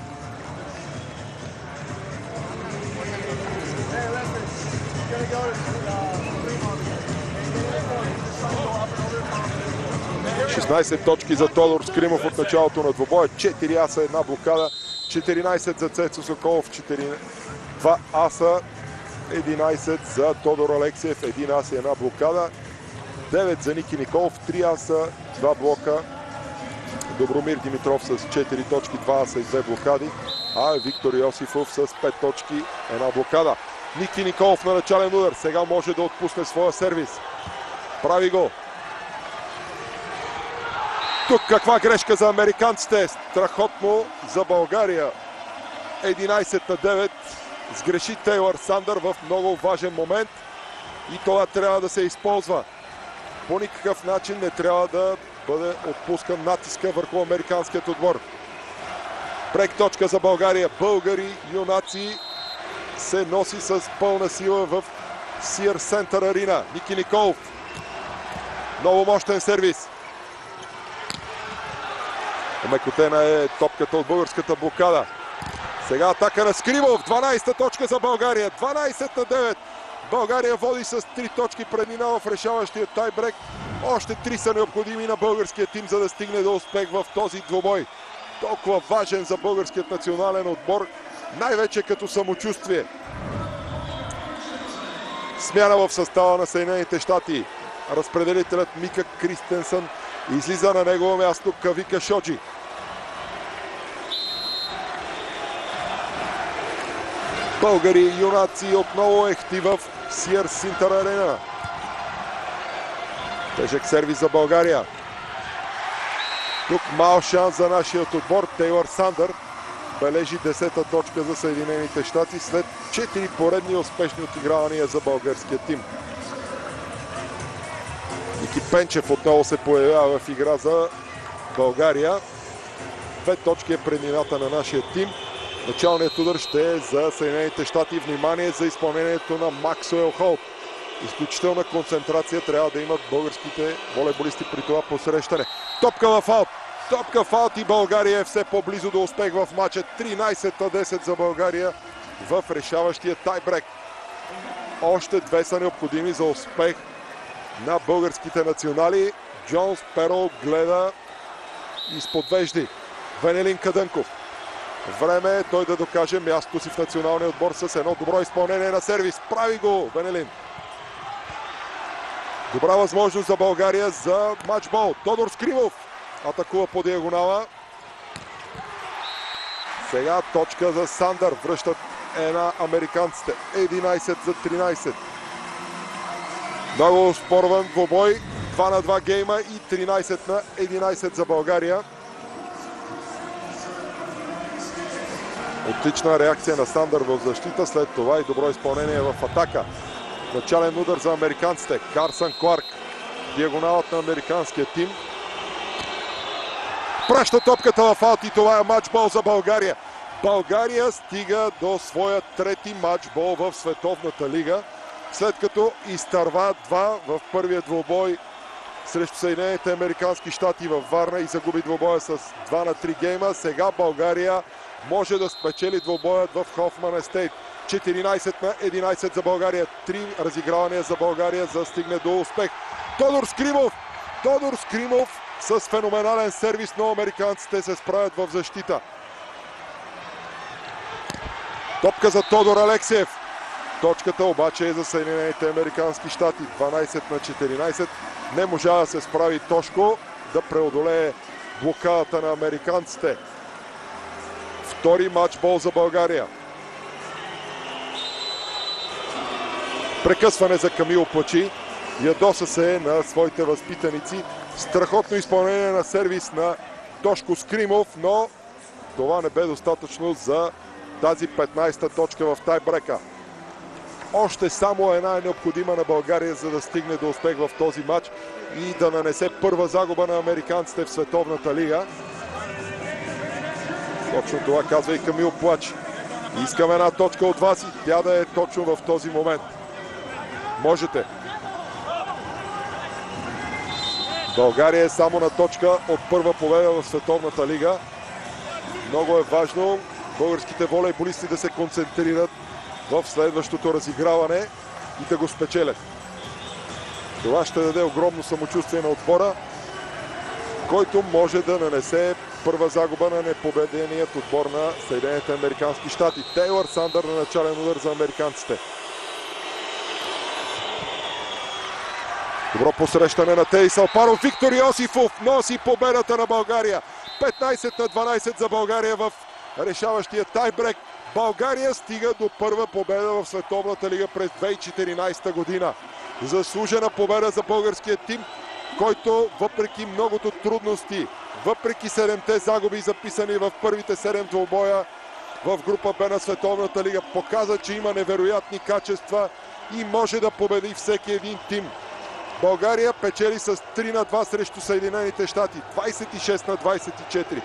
Шестнадесет точки за Тодор Скримов от началото на двубоя. 4 аса, една блокада. 14 за Цецо Соколов, 2 аса. 11 за Тодор Алексиев, 1 ас и една блокада. 9 за Ники Николов, 3 аса, 2 блока. Добромир Димитров с 4 точки, 2 аса и 2 блокади. А Виктор Йосифов с 5 точки, 1 блокада. Ники Николов на начален удар. Сега може да отпусне своя сервис. Прави го. Тук каква грешка за американците. Страхотно за България. 11-9. Сгреши Тейлър Сандър в много важен момент и това трябва да се използва. По никакъв начин не трябва да бъде отпускан натиска върху американският отбор. Брейк точка за България. Българи, юнаци се носи с пълна сила в Sears Center Arena. Ники Николов. Много мощен сервис. Омекотена е топката от българската блокада. Сега атака на Скримов. 12-та точка за България. 12-9. България води с 3 точки преднина в решаващия тайбрек. Още 3 са необходими на българския тим, за да стигне до успех в този двубой. Толкова важен за българският национален отбор, най-вече като самочувствие. Смяна в състава на Съединените щати. Разпределителят Мика Кристенсън излиза на негово място Кавика Шоджи. Българи юнаци отново ехти в Sears Center Arena. Тежък сервис за България. Тук мал шанс за нашият отбор. Тейлър Сандър бележи 10-та точка за Съединените щати след 4 поредни успешни отигравания за българския тим. Ники Пенчев отново се появява в игра за България. 2 точки е преднината на нашия тим. Началният удар ще е за Съединените щати. Внимание за изпълнението на Максуел Холт. Изключителна концентрация трябва да имат българските волейболисти при това посрещане. Топка в аут. Топка в аут и България е все по-близо до успех в матча. 13-10 за България в решаващия тайбрек. Още 2 са необходими за успех на българските национали. Джонс Перол гледа изподвежди Венелин Кадънков. Време е той да докаже мястото си в националния отбор с едно добро изпълнение на сервис. Прави го Венелин. Добра възможност за България за матчбол. Тодор Скримов атакува по диагонала. Сега точка за Сандър. Връщат една американците. 11 за 13. Много спорван двобой. 2 на 2 гейма и 13 на 11 за България. Отлична реакция на Сандър в защита. След това и добро изпълнение в атака. Начален удар за американците. Карсън Кларк. Диагоналът на американския тим. Праща топката в аут и това е матчбол за България. България стига до своя трети матчбол в Световната лига. След като изтърва 2 в първия двубой срещу Съединените американски щати във Варна и загуби двубоя с 2 на 3 гейма. Сега България може да спечели двубоят в Хофман Естейт. 14 на 11 за България. 3 разигравания за България за да стигне до успех. Тодор Скримов! Тодор Скримов с феноменален сервис, но американците се справят в защита. Топка за Тодор Алексиев. Точката обаче е за Съединените американски щати. 12 на 14. Не можа да се справи Тошко да преодолее блокадата на американците. Втори матчбол за България. Прекъсване за Камил Плачи. Ядоса се на своите възпитаници. Страхотно изпълнение на сервис на Тошко Скримов, но това не бе достатъчно за тази 15-та точка в тайбрека. Още само една е необходима на България, за да стигне до успех в този матч и да нанесе първа загуба на американците в Световната лига. Точно това казва и Камил Плачи. Искам една точка от вас и тя да е точно в този момент. Можете. България е само на точка от първа победа в Световната лига. Много е важно българските волейболисти да се концентрират в следващото разиграване и да го спечелят. Това ще даде огромно самочувствие на отбора, който може да нанесе първа загуба на непобеденият отбор на Съединените американски щати. Тейлър Сандър на начален удар за американците. Добро посрещане на Теис Алпаров. Виктор Йосифов носи победата на България. 15 на 12 за България в решаващия тайбрек. България стига до първа победа в Световната лига през 2014 година. Заслужена победа за българския тим, който въпреки многото трудности, въпреки 7-те загуби записани в първите 7 двубоя в група Б на Световната лига, показа, че има невероятни качества и може да победи всеки един тим. България печели с 3 на 2 срещу Съединените щати, 26 на 24,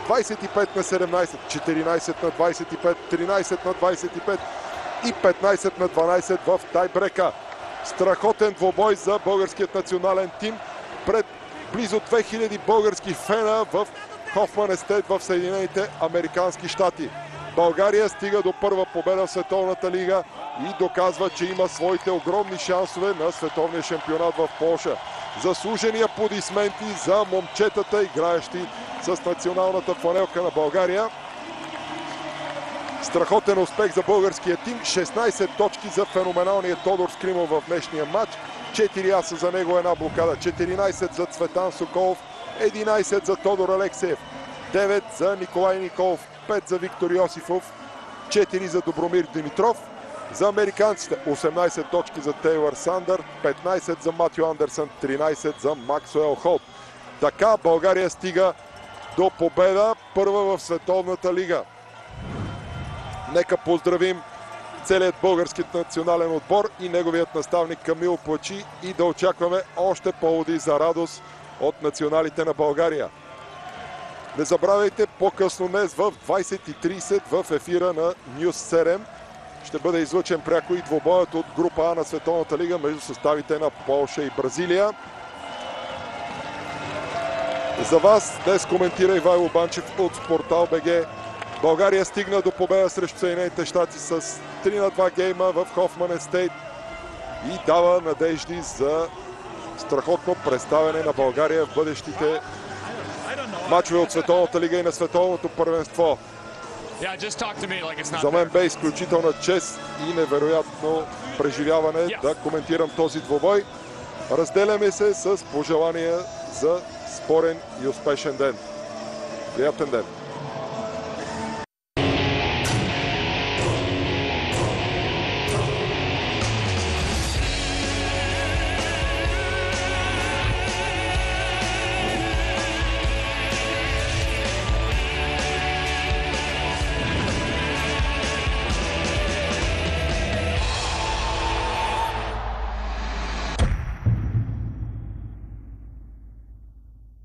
25 на 17, 14 на 25, 13 на 25 и 15 на 12 в тайбрека. Страхотен двобой за българският национален тим пред близо 2000 български фена в Хофман Естейт в Съединените американски щати. България стига до първа победа в Световната лига и доказва, че има своите огромни шансове на световния шампионат в Полша. Заслужени аплодисменти за момчетата, играещи с националната фланелка на България. Страхотен успех за българския тим. 16 точки за феноменалния Тодор Скримов в днешния матч. 4 аса за него, една блокада. 14 за Цветан Соколов, 11 за Тодор Алексиев, 9 за Николай Николов, 5 за Виктор Йосифов, 4 за Добромир Димитров. За американците 18 точки за Тейлър Сандър, 15 за Матю Андерсън, 13 за Максуел Холт. Така България стига до победа първа в Световната лига. Нека поздравим целият български национален отбор и неговият наставник Камил Плачи и да очакваме още поводи за радост от националите на България. Не забравяйте, по-късно днес в 20:30 в ефира на Нюс 7 ще бъде излъчен пряко и двобоят от група А на Световната лига между съставите на Полша и Бразилия. За вас днес коментира Ивайло Банчев от Спортал БГ. България стигна до победа срещу Съединените щати с 3 на 2 гейма в Хофман Естейт. и дава надежди за страхотно представяне на България в бъдещите мачове от Световната лига и на Световното първенство. За мен бе изключителна чест и невероятно преживяване да коментирам този двубой. Разделяме се с пожелания за спорен и успешен ден. Приятен ден!